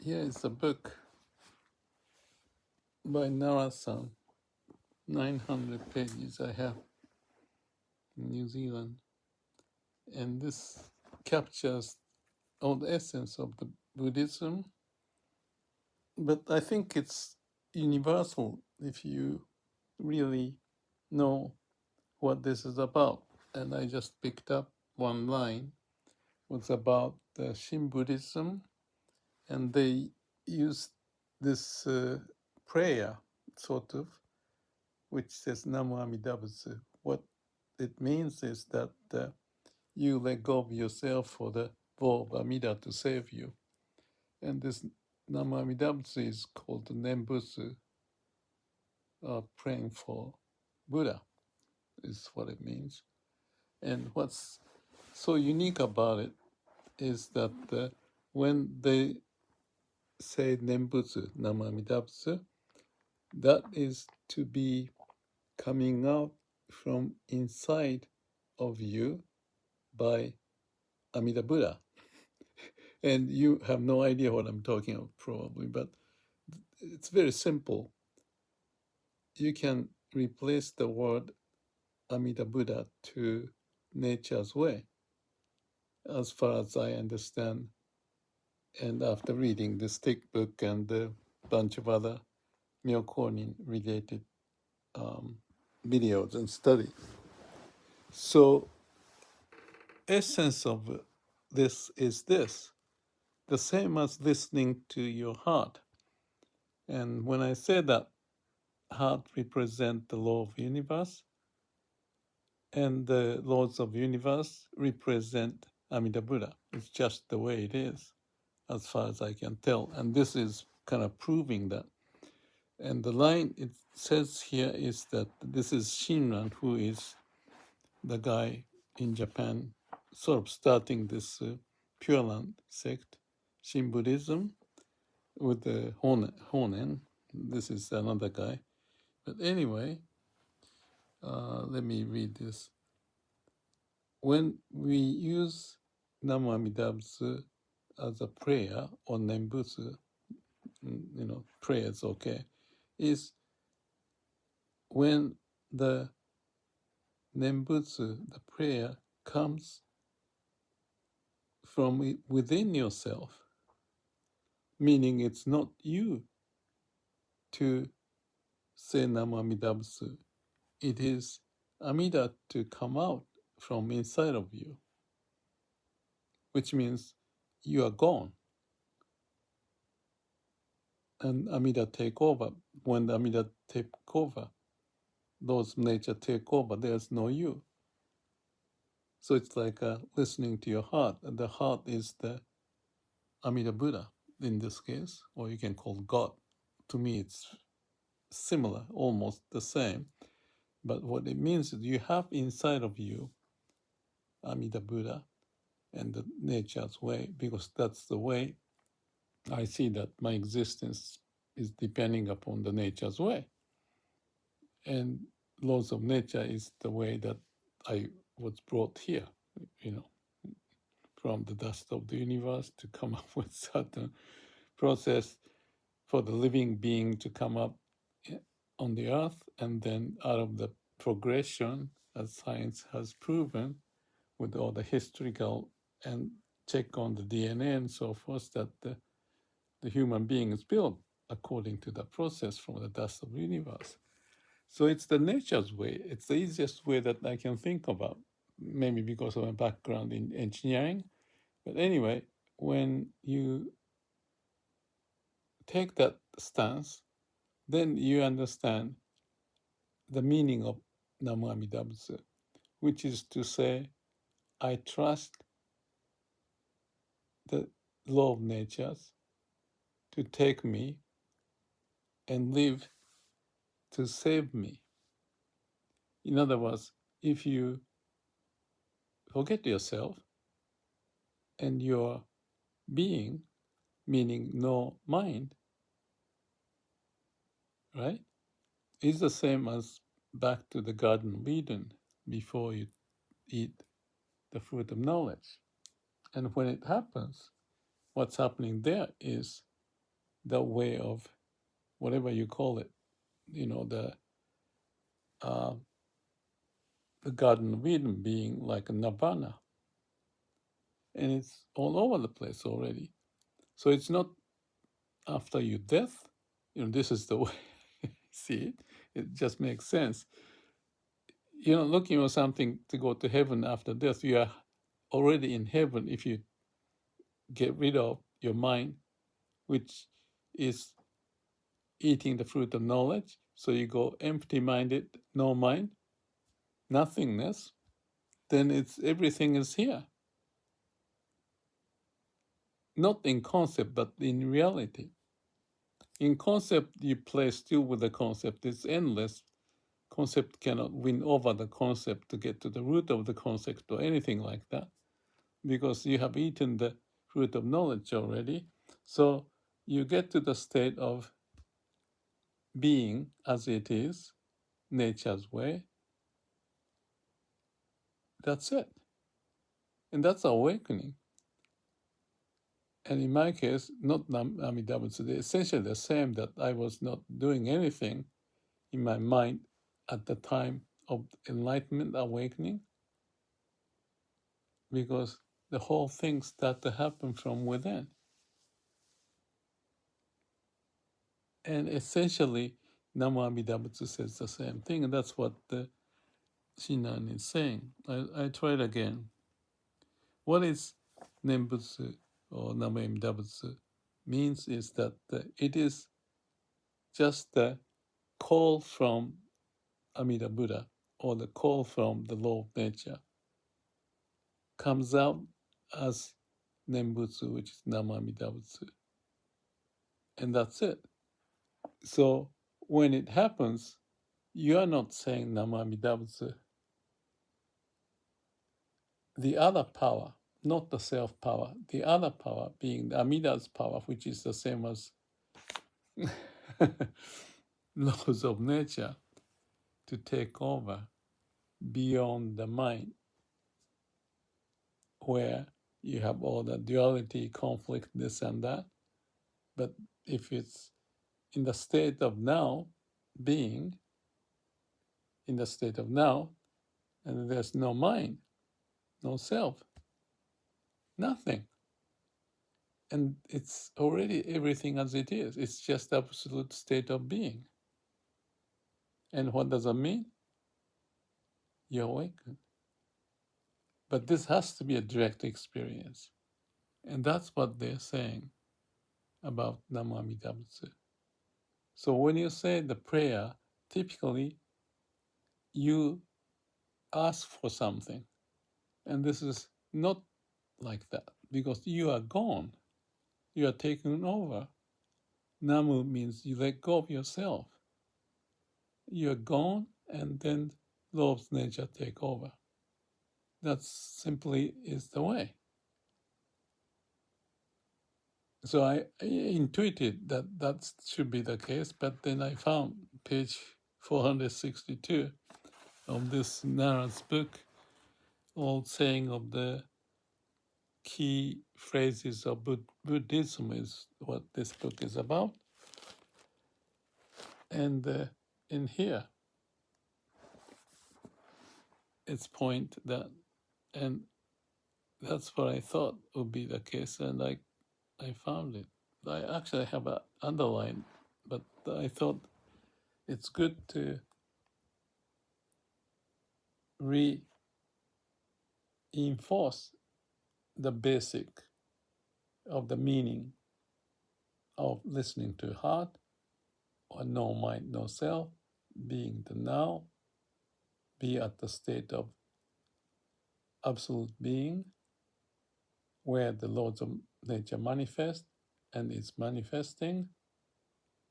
Here is a book by Nara-san, 900 pages I have in New Zealand. And this captures all the essence of the Buddhism, but I think it's universal if you really know what this is about. And I just picked up one line. It's about the Shin Buddhism, and they use this prayer, sort of, which says Namu Amida Butsu. What it means is that you let go of yourself for the vow of Amida to save you. And this Namu Amida Butsu is called the Nembutsu, praying for Buddha, is what it means. And what's so unique about it is that when they say Nembutsu, Namu Amida Butsu, that is to be coming out from inside of you by Amida Buddha. And you have no idea what I'm talking about, probably, but it's very simple. You can replace the word Amida Buddha to nature's way, as far as I understand. And after reading this thick book and a bunch of other Myokonin related videos and studies. So, essence of this is this, the same as listening to your heart. And when I say that heart represent the law of universe, and the laws of universe represent Amida Buddha. It's just the way it is, as far as I can tell. And this is kind of proving that. And the line it says here is that this is Shinran, who is the guy in Japan, sort of starting this Pure Land sect, Shin Buddhism, with the Honen. This is another guy. But anyway, let me read this. When we use Namu Amida Butsu as a prayer or Nembutsu, prayer is okay, is when the Nembutsu, the prayer, comes from within yourself, meaning it's not you to say Namu Amida Butsu. It is Amida to come out from inside of you, which means you are gone. And Amida take over. When the Amida take over, those nature take over, there's no you. So it's like listening to your heart. And the heart is the Amida Buddha in this case, or you can call God. To me, it's similar, almost the same. But what it means is you have inside of you Amida Buddha and the nature's way, because that's the way I see that my existence is depending upon the nature's way. And laws of nature is the way that I was brought here, from the dust of the universe to come up with certain process for the living being to come up on the earth, and then out of the progression, as science has proven, with all the historical and check on the DNA and so forth, that the human being is built according to the process from the dust of the universe. So it's the nature's way. It's the easiest way that I can think about, maybe because of my background in engineering. But anyway, when you take that stance, then you understand the meaning of Namu Amida Butsu, which is to say, I trust the law of nature to take me and live to save me. In other words, if you forget yourself and your being, meaning no mind, right, is the same as back to the Garden of Eden before you eat the fruit of knowledge. And when it happens, what's happening there is the way of whatever you call it, uh, the Garden of Eden being like a nirvana, and it's all over the place already. So it's not after your death. This is the way. See it. It just makes sense. You're not looking for something to go to heaven after death. You are already in heaven if you get rid of your mind, which is eating the fruit of knowledge. So you go empty-minded, no mind, nothingness. Then everything is here. Not in concept, but in reality. In concept, you play still with the concept. It's endless. Concept cannot win over the concept to get to the root of the concept or anything like that, because you have eaten the fruit of knowledge already. So you get to the state of being as it is, nature's way. That's it. And that's awakening. And in my case, not Namu Amida Butsu, they're essentially the same, that I was not doing anything in my mind at the time of enlightenment, awakening, because the whole thing started to happen from within. And essentially, Namu Amida Butsu says the same thing, and that's what the Shinran is saying. I tried again. What is Nembutsu or Namu Amida Butsu means is that it is just the call from Amida Buddha, or the call from the law of nature, comes out as Nembutsu, which is Namu Amida Butsu. And that's it. So when it happens, you are not saying Namu Amida Butsu. The other power, not the self power, the other power being the Amida's power, which is the same as laws of nature, to take over beyond the mind, where you have all the duality, conflict, this and that. But if it's in the state of now, being in the state of now, and there's no mind, no self, nothing. And it's already everything as it is. It's just absolute state of being. And what does that mean? You awaken. But this has to be a direct experience. And that's what they're saying about Namu Amida Butsu. So when you say the prayer, typically you ask for something. And this is not like that, because you are gone. You are taken over. Namu means you let go of yourself. You are gone, and then law of nature take over. That simply is the way. So I intuited that should be the case, but then I found page 462 of this Nara's book, all saying of the key phrases of Buddhism is what this book is about. And in here, it's point that, and that's what I thought would be the case, and I found it. I actually have an underline, but I thought it's good to reinforce the basic of the meaning of listening to heart, or no mind, no self, being the now, be at the state of absolute being, where the laws of nature manifest and is manifesting,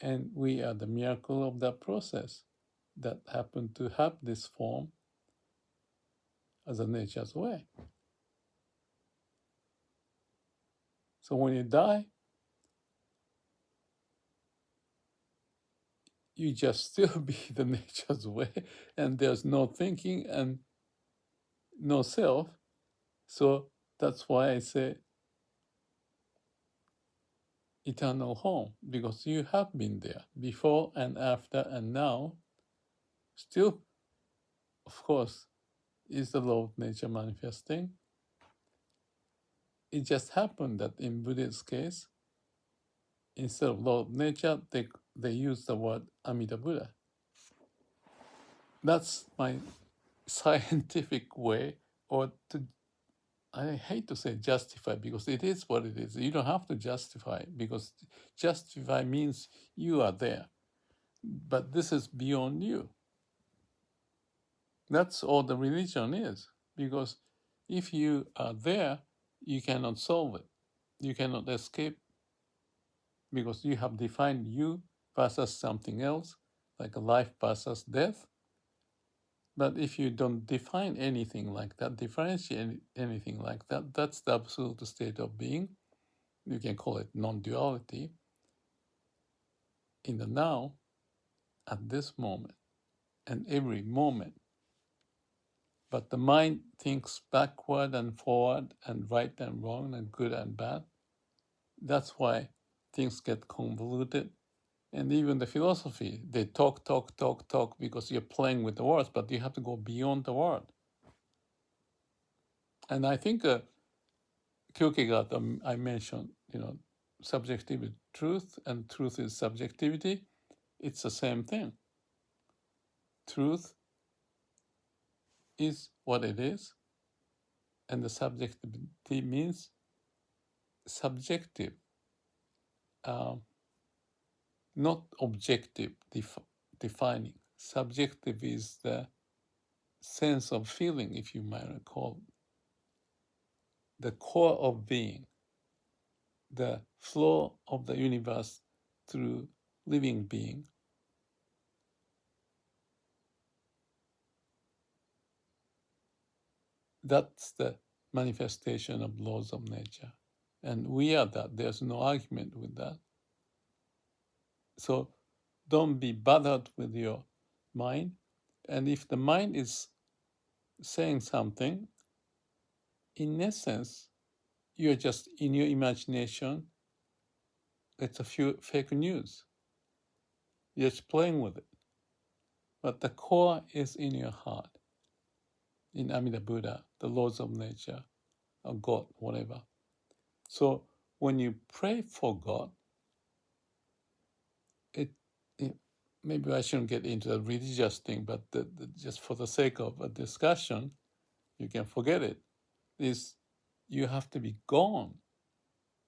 and we are the miracle of that process that happen to have this form as a nature's way. So when you die, you just still be the nature's way, and there's no thinking and no self. So that's why I say eternal home, because you have been there before and after and now. Still, of course, is the law of nature manifesting. It just happened that in Buddha's case, instead of law of nature, they use the word Amida Buddha. That's my scientific way, or I hate to say justify, because it is what it is. You don't have to justify, because justify means you are there. But this is beyond you. That's all the religion is. Because if you are there, you cannot solve it. You cannot escape, because you have defined you versus something else, like a life versus death. But if you don't define anything like that, differentiate anything like that, that's the absolute state of being. You can call it non-duality. In the now, at this moment, and every moment. But the mind thinks backward and forward and right and wrong and good and bad. That's why things get convoluted. And even the philosophy, they talk because you're playing with the words, but you have to go beyond the word. And I think Kierkegaard, I mentioned, subjectivity, truth, and truth is subjectivity. It's the same thing. Truth is what it is, and the subjectivity means subjective, not objective defining. Subjective is the sense of feeling, if you might recall, the core of being, the flow of the universe through living being. That's the manifestation of laws of nature. And we are that. There's no argument with that. So don't be bothered with your mind. And if the mind is saying something, in essence, you're just in your imagination. It's a few fake news. You're just playing with it. But the core is in your heart, in Amida Buddha, the laws of nature, or God, whatever. So when you pray for God, it maybe I shouldn't get into the religious thing, but just for the sake of a discussion, you can forget it, is you have to be gone.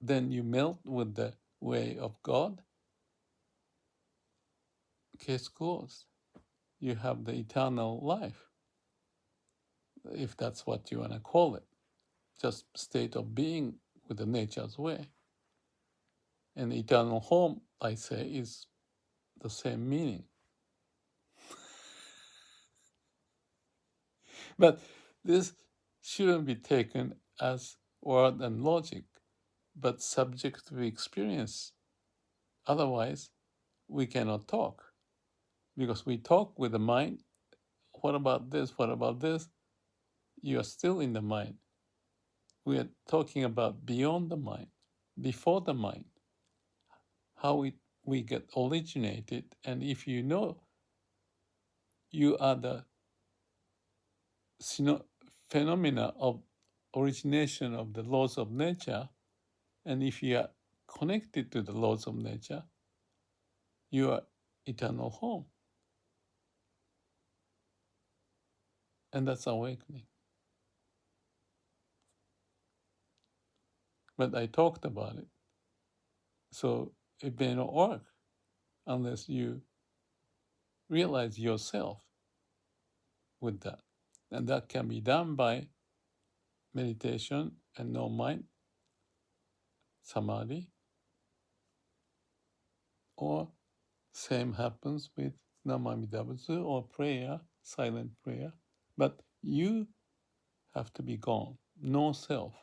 Then you melt with the way of God. Case closed. You have the eternal life, if that's what you want to call it. Just state of being with the nature's way. And eternal home, I say, is the same meaning. But this shouldn't be taken as word and logic, but subjective experience. Otherwise, we cannot talk. Because we talk with the mind. What about this? What about this? You are still in the mind. We are talking about beyond the mind, before the mind, how we get originated. And if you know you are the phenomena of origination of the laws of nature, and if you are connected to the laws of nature, you are eternal home. And that's awakening. But I talked about it. So it may not work unless you realize yourself with that. And that can be done by meditation and no mind, samadhi, or same happens with Namu Amida Butsu or prayer, silent prayer. But you have to be gone, no self,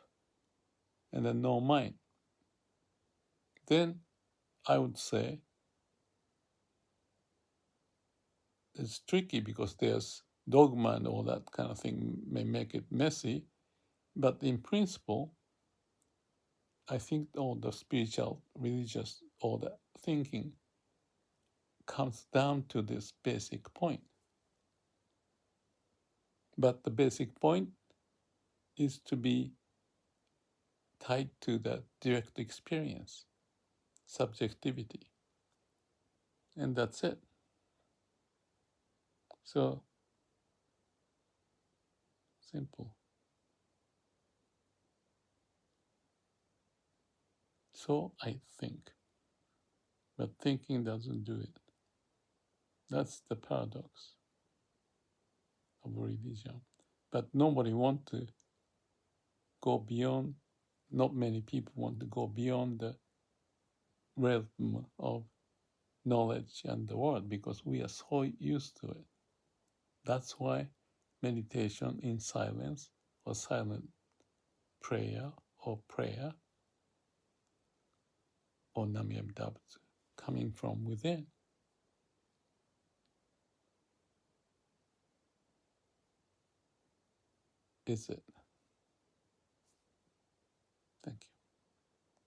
and then no mind. Then I would say it's tricky because there's dogma and all that kind of thing may make it messy. But in principle, I think all the spiritual, religious, all the thinking comes down to this basic point. But the basic point is to be tied to the direct experience, subjectivity. And that's it. So simple. So I think. But thinking doesn't do it. That's the paradox of religion. But nobody wants to go beyond, not many people want to go beyond the realm of knowledge and the world because we are so used to it. That's why meditation in silence or silent prayer or Namu Amida Butsu coming from within is it. Thank you.